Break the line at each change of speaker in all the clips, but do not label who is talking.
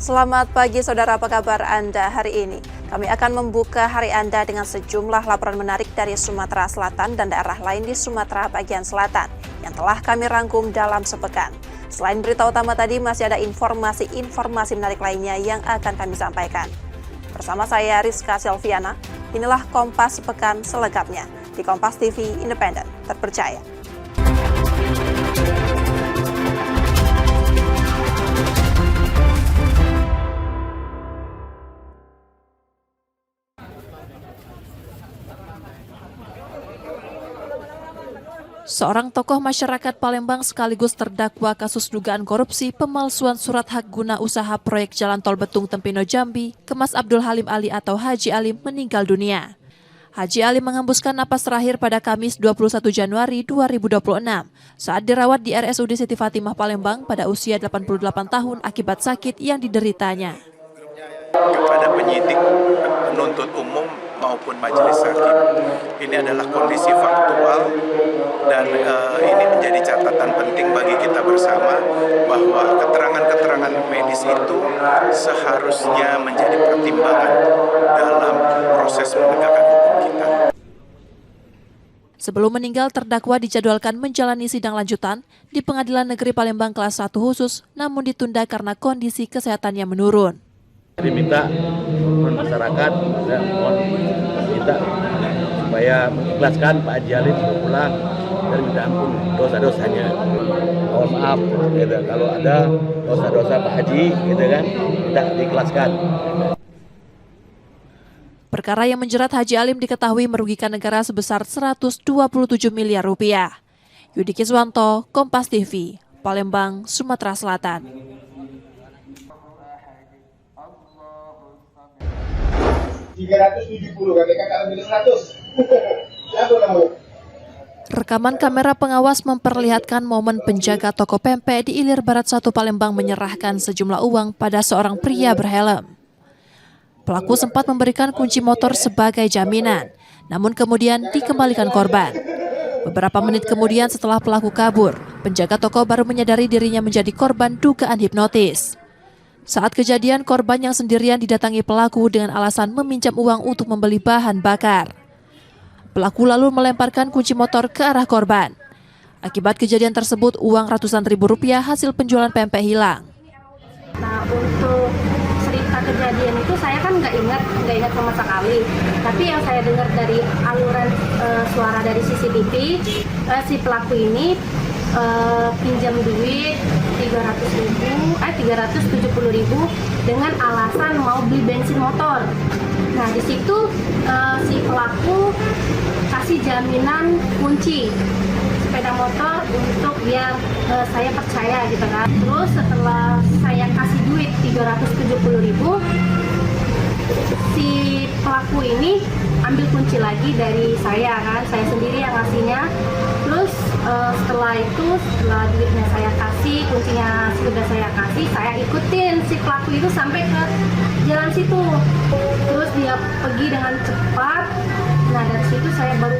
Selamat pagi saudara, apa kabar Anda hari ini? Kami akan membuka hari Anda dengan sejumlah laporan menarik dari Sumatera Selatan dan daerah lain di Sumatera bagian selatan yang telah kami rangkum dalam sepekan. Selain berita utama tadi, masih ada informasi menarik lainnya yang akan kami sampaikan. Bersama saya Rizka Silviana, inilah Kompas Sepekan selengkapnya di Kompas TV Independen, terpercaya. Seorang tokoh masyarakat Palembang sekaligus terdakwa kasus dugaan korupsi pemalsuan surat hak guna usaha proyek Jalan Tol Betung Tempino Jambi, Kemas Abdul Halim Ali atau Haji Alim meninggal dunia. Haji Alim menghembuskan napas terakhir pada Kamis 21 Januari 2026 saat dirawat di RSUD Siti Fatimah Palembang pada usia 88 tahun akibat sakit yang dideritanya.
Kepada penyidik, penuntut umum maupun majelis hakim, ini adalah kondisi faktual dan ini menjadi catatan penting bagi kita bersama bahwa keterangan-keterangan medis itu seharusnya menjadi pertimbangan dalam proses penegakan hukum kita.
Sebelum meninggal, terdakwa dijadwalkan menjalani sidang lanjutan di Pengadilan Negeri Palembang kelas 1 khusus, namun ditunda karena kondisi kesehatannya menurun.
Diminta masyarakat, mohon minta supaya mengikhlaskan Pak Haji Alim pulang dan minta ampun dosa-dosanya. Mohon maaf gitu, kalau ada dosa-dosa Pak Haji gitu kan, minta diikhlaskan.
Perkara yang menjerat Haji Alim diketahui merugikan negara sebesar 127 miliar rupiah. Yudi Kiswanto, Kompas TV, Palembang, Sumatera Selatan. Rekaman kamera pengawas memperlihatkan momen penjaga toko pempek di Ilir Barat 1 Palembang menyerahkan sejumlah uang pada seorang pria berhelm. Pelaku sempat memberikan kunci motor sebagai jaminan, namun kemudian dikembalikan korban. Beberapa menit kemudian setelah pelaku kabur, penjaga toko baru menyadari dirinya menjadi korban dugaan hipnotis. Saat kejadian, korban yang sendirian didatangi pelaku dengan alasan meminjam uang untuk membeli bahan bakar. Pelaku lalu melemparkan kunci motor ke arah korban. Akibat kejadian tersebut, uang ratusan ribu rupiah hasil penjualan pempek hilang.
Nah, untuk cerita kejadian itu saya kan nggak ingat sama sekali. Tapi yang saya dengar dari aluran suara dari CCTV, si pelaku ini pinjam duit 370.000 dengan alasan mau beli bensin motor. Nah, di situ si pelaku kasih jaminan kunci sepeda motor untuk biar saya percaya gitu kan. Terus setelah saya kasih duit 370.000, si pelaku ini ambil kunci lagi dari saya kan, saya sendiri yang ngasihnya. Terus setelah duitnya saya kasih, kuncinya sudah saya kasih, saya ikutin si pelaku itu sampai ke jalan situ. Terus dia pergi dengan cepat. Nah, dari situ saya baru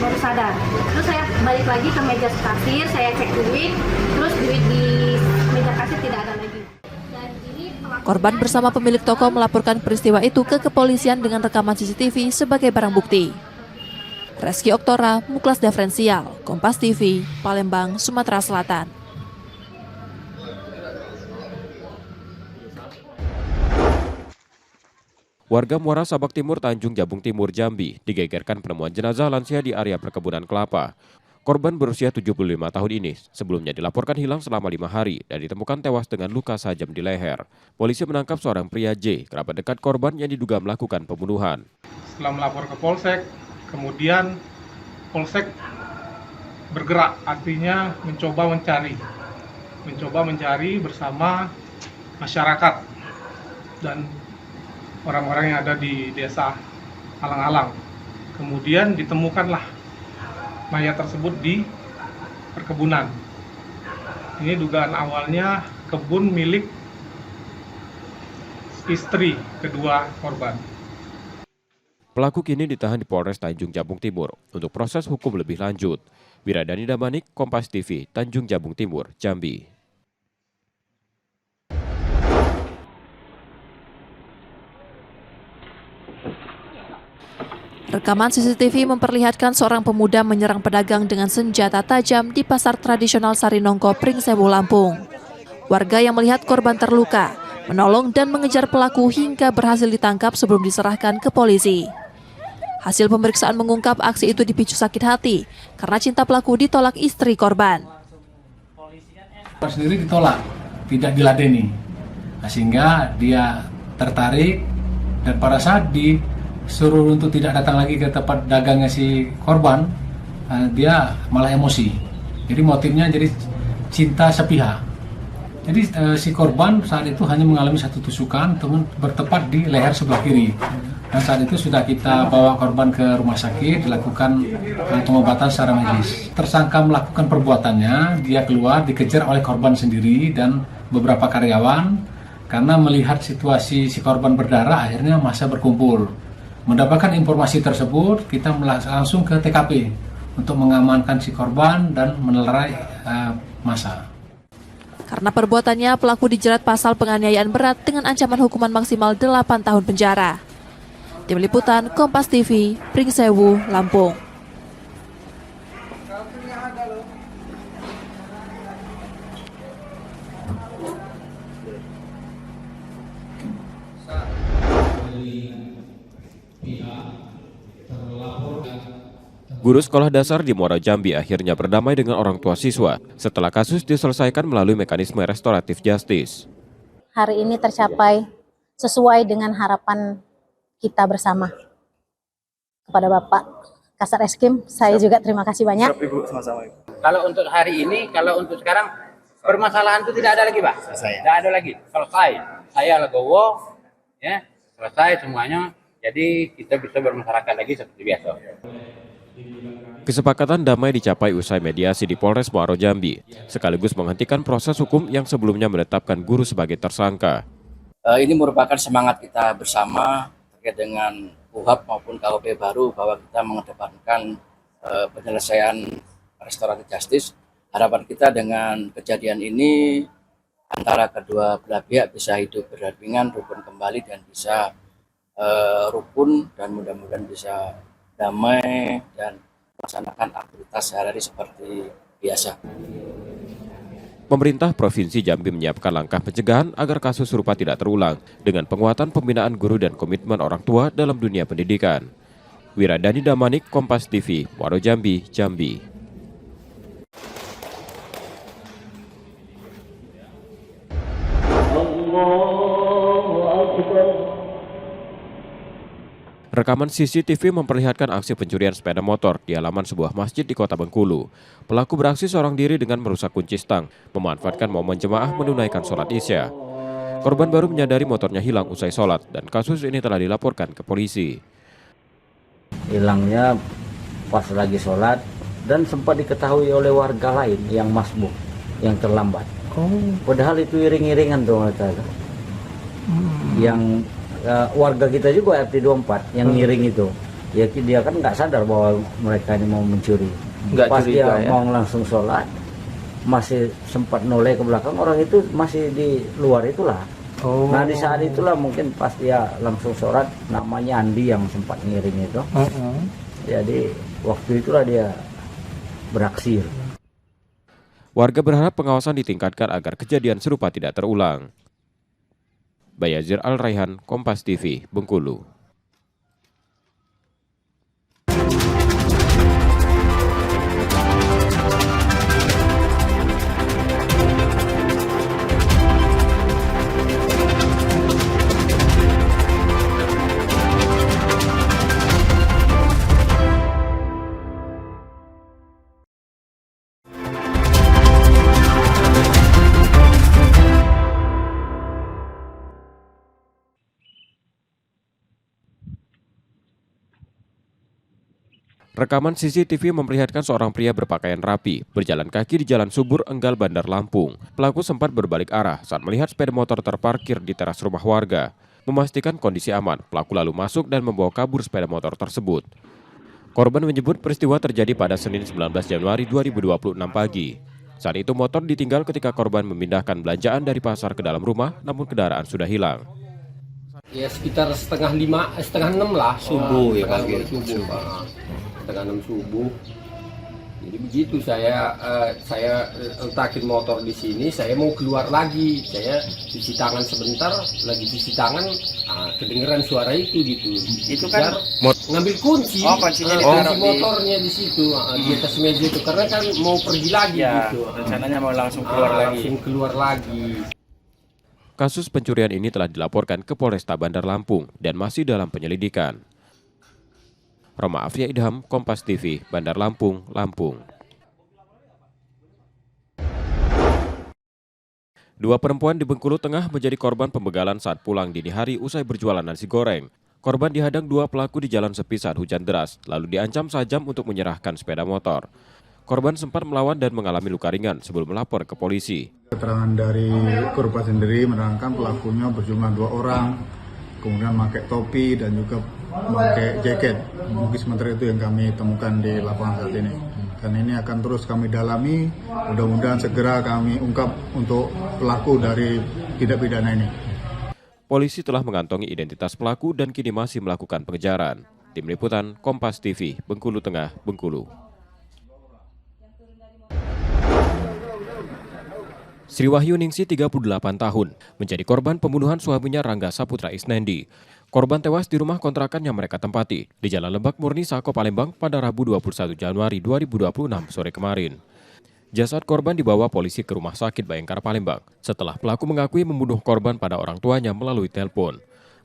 baru sadar. Terus saya balik lagi ke meja kasir, saya cek duit, terus duit di meja kasir tidak ada lagi.
Korban bersama pemilik toko melaporkan peristiwa itu ke kepolisian dengan rekaman CCTV sebagai barang bukti. Reski Oktora, Muklas Diferensial, Kompas TV, Palembang, Sumatera Selatan.
Warga Muara Sabak Timur, Tanjung Jabung Timur, Jambi digegerkan penemuan jenazah lansia di area perkebunan kelapa. Korban berusia 75 tahun ini sebelumnya dilaporkan hilang selama 5 hari dan ditemukan tewas dengan luka sajam di leher. Polisi menangkap seorang pria J, kerabat dekat korban yang diduga melakukan pembunuhan.
Setelah melapor ke Polsek, kemudian Polsek bergerak, artinya mencoba mencari bersama masyarakat dan orang-orang yang ada di desa Alang-Alang. Kemudian ditemukanlah mayat tersebut di perkebunan. Ini dugaan awalnya kebun milik istri kedua korban.
Pelaku kini ditahan di Polres Tanjung Jabung Timur untuk proses hukum lebih lanjut. Wiradani Damanik, Kompas TV, Tanjung Jabung Timur, Jambi.
Rekaman CCTV memperlihatkan seorang pemuda menyerang pedagang dengan senjata tajam di pasar tradisional Sarinongko, Pringsewu, Lampung. Warga yang melihat korban terluka menolong dan mengejar pelaku hingga berhasil ditangkap sebelum diserahkan ke polisi. Hasil pemeriksaan mengungkap aksi itu dipicu sakit hati karena cinta pelaku ditolak istri korban.
Sendiri ditolak, tidak diladeni, sehingga dia tertarik dan pada saat disuruh untuk tidak datang lagi ke tempat dagangnya si korban, dia malah emosi. Jadi motifnya jadi cinta sepihak. Jadi si korban saat itu hanya mengalami satu tusukan, teman bertepat di leher sebelah kiri. Dan saat itu sudah kita bawa korban ke rumah sakit, dilakukan pengobatan secara medis. Tersangka melakukan perbuatannya, dia keluar dikejar oleh korban sendiri dan beberapa karyawan. Karena melihat situasi si korban berdarah, akhirnya massa berkumpul. Mendapatkan informasi tersebut, kita langsung ke TKP untuk mengamankan si korban dan menelerai massa.
Karena perbuatannya, pelaku dijerat pasal penganiayaan berat dengan ancaman hukuman maksimal 8 tahun penjara. Tim Liputan Kompas TV, Pringsewu, Lampung.
Guru sekolah dasar di Muara Jambi akhirnya berdamai dengan orang tua siswa setelah kasus diselesaikan melalui mekanisme restoratif justice.
Hari ini tercapai sesuai dengan harapan kita bersama. Kepada Bapak Kasat Reskrim, saya juga terima kasih banyak.
Kalau untuk hari ini, kalau untuk sekarang, permasalahan itu tidak ada lagi, Pak. Tidak ada lagi. Selesai. Saya legowo, ya, selesai semuanya. Jadi kita bisa bermasyarakat lagi seperti biasa.
Kesepakatan damai dicapai usai mediasi di Polres Muaro Jambi, sekaligus menghentikan proses hukum yang sebelumnya menetapkan guru sebagai tersangka.
Ini merupakan semangat kita bersama terkait dengan KUHP maupun KUHP baru bahwa kita mengedepankan penyelesaian restoratif justice. Harapan kita dengan kejadian ini antara kedua belah pihak bisa hidup berdampingan, rukun kembali dan bisa rukun dan mudah-mudahan bisa damai dan melaksanakan aktivitas sehari-hari seperti biasa.
Pemerintah Provinsi Jambi menyiapkan langkah pencegahan agar kasus serupa tidak terulang dengan penguatan pembinaan guru dan komitmen orang tua dalam dunia pendidikan. Wiradani Damanik, Kompas TV, Muaro Jambi, Jambi. Rekaman CCTV memperlihatkan aksi pencurian sepeda motor di halaman sebuah masjid di Kota Bengkulu. Pelaku beraksi seorang diri dengan merusak kunci stang, memanfaatkan momen jemaah menunaikan sholat Isya. Korban baru menyadari motornya hilang usai sholat dan kasus ini telah dilaporkan ke polisi.
Hilangnya pas lagi sholat dan sempat diketahui oleh warga lain yang masbuk, yang terlambat. Padahal itu iring-iringan tuh mereka. Yang warga kita juga RT 24 yang ngiring itu, ya dia kan nggak sadar bahwa mereka ini mau mencuri. Pas dia mau langsung sholat, masih sempat noleh ke belakang, orang itu masih di luar itulah. Nah di saat itulah mungkin pas dia langsung sholat, namanya Andi yang sempat ngiring itu. Jadi waktu itulah dia beraksi.
Warga berharap pengawasan ditingkatkan agar kejadian serupa tidak terulang. Bayazir Al-Raihan, Kompas TV, Bengkulu. Rekaman CCTV memperlihatkan seorang pria berpakaian rapi, berjalan kaki di Jalan Subur, Enggal, Bandar Lampung. Pelaku sempat berbalik arah saat melihat sepeda motor terparkir di teras rumah warga. Memastikan kondisi aman, pelaku lalu masuk dan membawa kabur sepeda motor tersebut. Korban menyebut peristiwa terjadi pada Senin 19 Januari 2026 pagi. Saat itu motor ditinggal ketika korban memindahkan belanjaan dari pasar ke dalam rumah, namun kendaraan sudah hilang.
Ya sekitar setengah enam lah subuh ya pagi subuh. Setengah 6 subuh. Jadi begitu saya letakin motor di sini, saya mau keluar lagi, saya cuci tangan sebentar, lagi cuci tangan, kedengeran suara itu gitu.
Itu kan
ngambil kunci,
kuncinya
kunci motornya di situ, di atas meja itu, karena kan mau pergi lagi
ya,
gitu.
Rencananya mau langsung keluar lagi.
Kasus pencurian ini telah dilaporkan ke Polresta Bandar Lampung dan masih dalam penyelidikan. Roma Afia Idham, Kompas TV, Bandar Lampung, Lampung. Dua perempuan di Bengkulu Tengah menjadi korban pembegalan saat pulang dini hari usai berjualan nasi goreng. Korban dihadang dua pelaku di jalan sepi saat hujan deras, lalu diancam sajam untuk menyerahkan sepeda motor. Korban sempat melawan dan mengalami luka ringan sebelum melapor ke polisi.
Keterangan dari korban sendiri menerangkan pelakunya berjumlah 2 orang, kemudian pakai topi dan juga pakai jaket. Mungkin sementara itu yang kami temukan di lapangan saat ini. Dan ini akan terus kami dalami, mudah-mudahan segera kami ungkap untuk pelaku dari tindak pidana ini.
Polisi telah mengantongi identitas pelaku dan kini masih melakukan pengejaran. Tim Liputan Kompas TV, Bengkulu Tengah, Bengkulu. Sri Wahyu Ningsi 38 tahun menjadi korban pembunuhan suaminya Rangga Saputra Isnendi. Korban tewas di rumah kontrakan yang mereka tempati di Jalan Lebak Murni, Sako, Palembang pada Rabu 21 Januari 2026 sore kemarin. Jasad korban dibawa polisi ke Rumah Sakit Bayangkara Palembang setelah pelaku mengakui membunuh korban pada orang tuanya melalui telepon.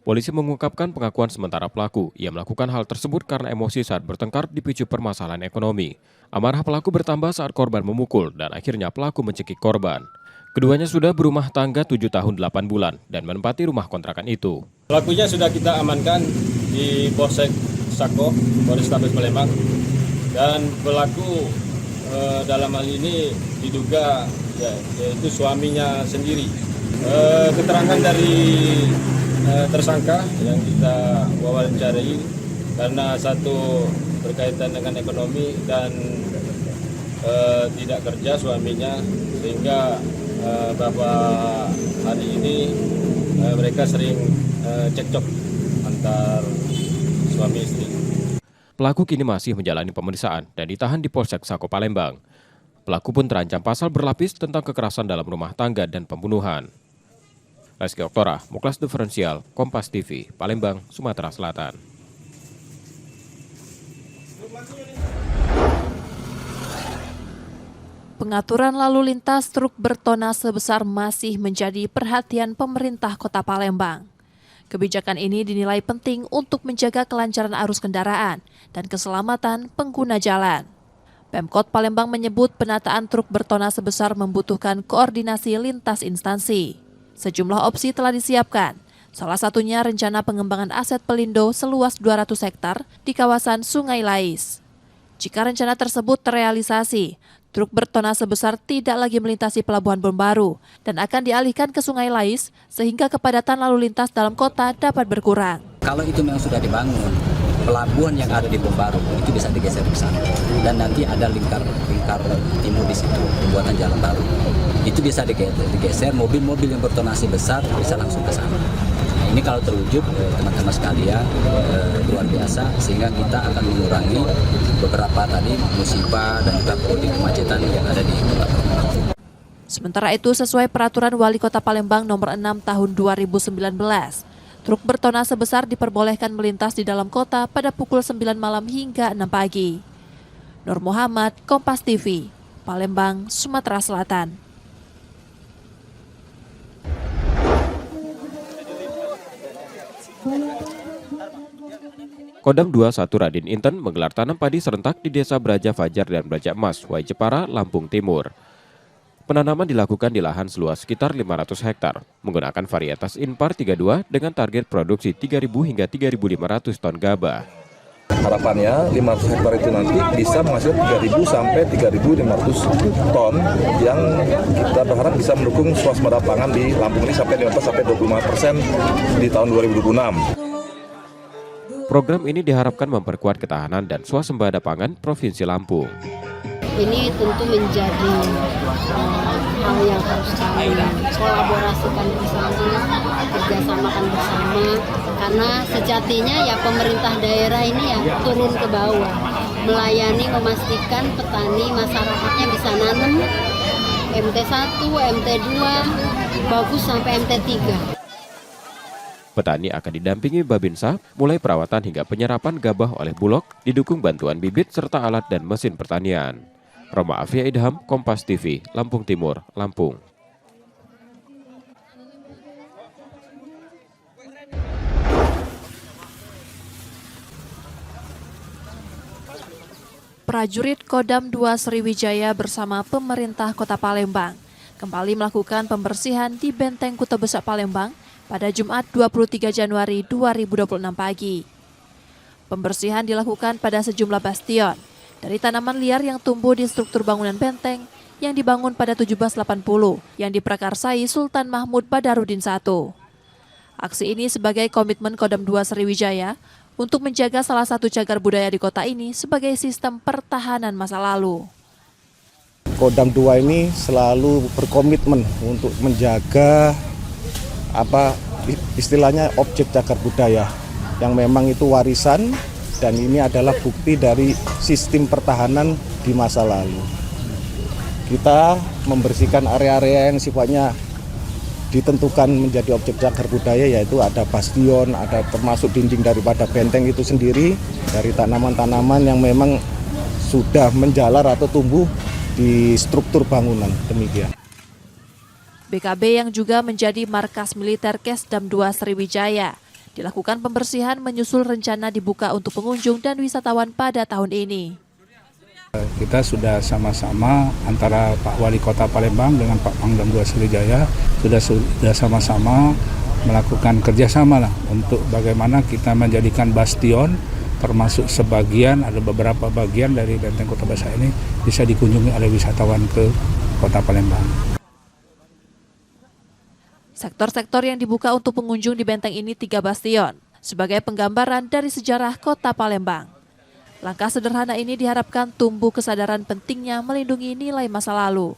Polisi mengungkapkan pengakuan sementara pelaku. Ia melakukan hal tersebut karena emosi saat bertengkar dipicu permasalahan ekonomi. Amarah pelaku bertambah saat korban memukul dan akhirnya pelaku mencekik korban. Keduanya sudah berumah tangga 7 tahun 8 bulan dan menempati rumah kontrakan itu.
Pelakunya sudah kita amankan di Polsek Sako, Polrestabes Palembang. Dan pelaku dalam hal ini diduga yaitu suaminya sendiri. Keterangan dari tersangka yang kita wawancarai karena satu berkaitan dengan ekonomi dan tidak kerja suaminya, sehingga beberapa hari ini mereka sering cekcok antar suami istri.
Pelaku kini masih menjalani pemeriksaan dan ditahan di Polsek Sako Palembang. Pelaku pun terancam pasal berlapis tentang kekerasan dalam rumah tangga dan pembunuhan. Reski Oktora, Muklas Diferensial, Kompas TV, Palembang, Sumatera Selatan.
Pengaturan lalu lintas truk bertonnase besar masih menjadi perhatian pemerintah Kota Palembang. Kebijakan ini dinilai penting untuk menjaga kelancaran arus kendaraan dan keselamatan pengguna jalan. Pemkot Palembang menyebut penataan truk bertonnase besar membutuhkan koordinasi lintas instansi. Sejumlah opsi telah disiapkan, salah satunya rencana pengembangan aset Pelindo seluas 200 hektar di kawasan Sungai Lais. Jika rencana tersebut terrealisasi, truk bertonnase besar tidak lagi melintasi Pelabuhan Bombaru dan akan dialihkan ke Sungai Lais sehingga kepadatan lalu lintas dalam kota dapat berkurang.
Kalau itu memang sudah dibangun, pelabuhan yang ada di Bombaru itu bisa digeser ke sana. Dan nanti ada lingkar timur di situ, pembuatan jalan baru. Itu bisa digeser, mobil-mobil yang bertonnase besar bisa langsung ke sana. Nah, ini kalau terwujud, teman-teman sekalian, luar biasa, sehingga kita akan mengurangi beberapa tadi musibah dan juga kemacetan yang ada di Kota Palembang.
Sementara itu, sesuai peraturan Wali Kota Palembang nomor 6 tahun 2019, truk bertonnase besar diperbolehkan melintas di dalam kota pada pukul 9 malam hingga 6 pagi. Nur Muhammad, Kompas TV, Palembang, Sumatera Selatan.
Kodam 21 Raden Inten menggelar tanam padi serentak di Desa Braja Fajar dan Braja Emas, Wai Jepara, Lampung Timur. Penanaman dilakukan di lahan seluas sekitar 500 hektar, menggunakan varietas Inpar 32 dengan target produksi 3.000 hingga 3.500 ton gabah.
Harapannya 500 hektar itu nanti bisa menghasilkan 3.000 sampai 3.500 ton yang kita berharap bisa mendukung swasembada pangan di Lampung ini sampai 15-25% di tahun 2026.
Program ini diharapkan memperkuat ketahanan dan swasembada pangan Provinsi Lampung.
Ini tentu menjadi hal yang harus kami kolaborasikan bersama, kerjasamakan bersama, karena sejatinya ya pemerintah daerah ini ya turun ke bawah, melayani, memastikan petani masyarakatnya bisa nanam MT1, MT2, bagus sampai MT3.
Petani akan didampingi Babinsa mulai perawatan hingga penyerapan gabah oleh Bulog, didukung bantuan bibit serta alat dan mesin pertanian. Roma Afia Idham, Kompas TV, Lampung Timur, Lampung.
Prajurit Kodam 2 Sriwijaya bersama pemerintah Kota Palembang kembali melakukan pembersihan di Benteng Kuta Besar Palembang pada Jumat 23 Januari 2026 pagi. Pembersihan dilakukan pada sejumlah bastion dari tanaman liar yang tumbuh di struktur bangunan benteng yang dibangun pada 1780 yang diprakarsai Sultan Mahmud Badarudin I. Aksi ini sebagai komitmen Kodam 2 Sriwijaya untuk menjaga salah satu cagar budaya di kota ini sebagai sistem pertahanan masa lalu.
Kodam 2 ini selalu berkomitmen untuk menjaga istilahnya objek cagar budaya yang memang itu warisan, dan ini adalah bukti dari sistem pertahanan di masa lalu. Kita membersihkan area-area yang sifatnya ditentukan menjadi objek cagar budaya, yaitu ada bastion, ada termasuk dinding daripada benteng itu sendiri, dari tanaman-tanaman yang memang sudah menjalar atau tumbuh di struktur bangunan, demikian.
BKB yang juga menjadi markas militer Kesdam 2 Sriwijaya dilakukan pembersihan menyusul rencana dibuka untuk pengunjung dan wisatawan pada tahun ini.
Kita sudah sama-sama antara Pak Wali Kota Palembang dengan Pak Pangdam 2 Sriwijaya sudah sama-sama melakukan kerjasama lah untuk bagaimana kita menjadikan bastion, termasuk sebagian, ada beberapa bagian dari Benteng Kota Besar ini bisa dikunjungi oleh wisatawan ke Kota Palembang.
Sektor-sektor yang dibuka untuk pengunjung di benteng ini 3 bastion, sebagai penggambaran dari sejarah Kota Palembang. Langkah sederhana ini diharapkan tumbuh kesadaran pentingnya melindungi nilai masa lalu.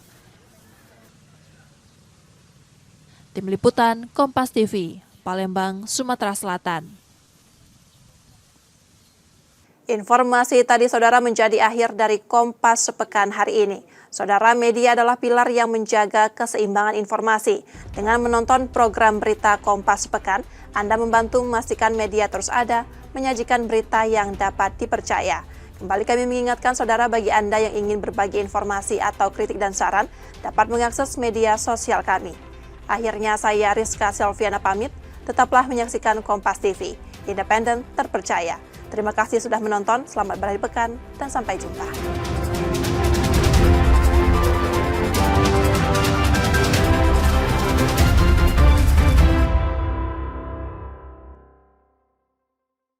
Tim Liputan, Kompas TV, Palembang, Sumatera Selatan.
Informasi tadi saudara menjadi akhir dari Kompas sepekan hari ini. Saudara, media adalah pilar yang menjaga keseimbangan informasi. Dengan menonton program berita Kompas sepekan, Anda membantu memastikan media terus ada, menyajikan berita yang dapat dipercaya. Kembali kami mengingatkan saudara, bagi Anda yang ingin berbagi informasi atau kritik dan saran, dapat mengakses media sosial kami. Akhirnya saya Rizka Selviana pamit, tetaplah menyaksikan Kompas TV, independen, terpercaya. Terima kasih sudah menonton, selamat berakhir pekan, dan sampai jumpa.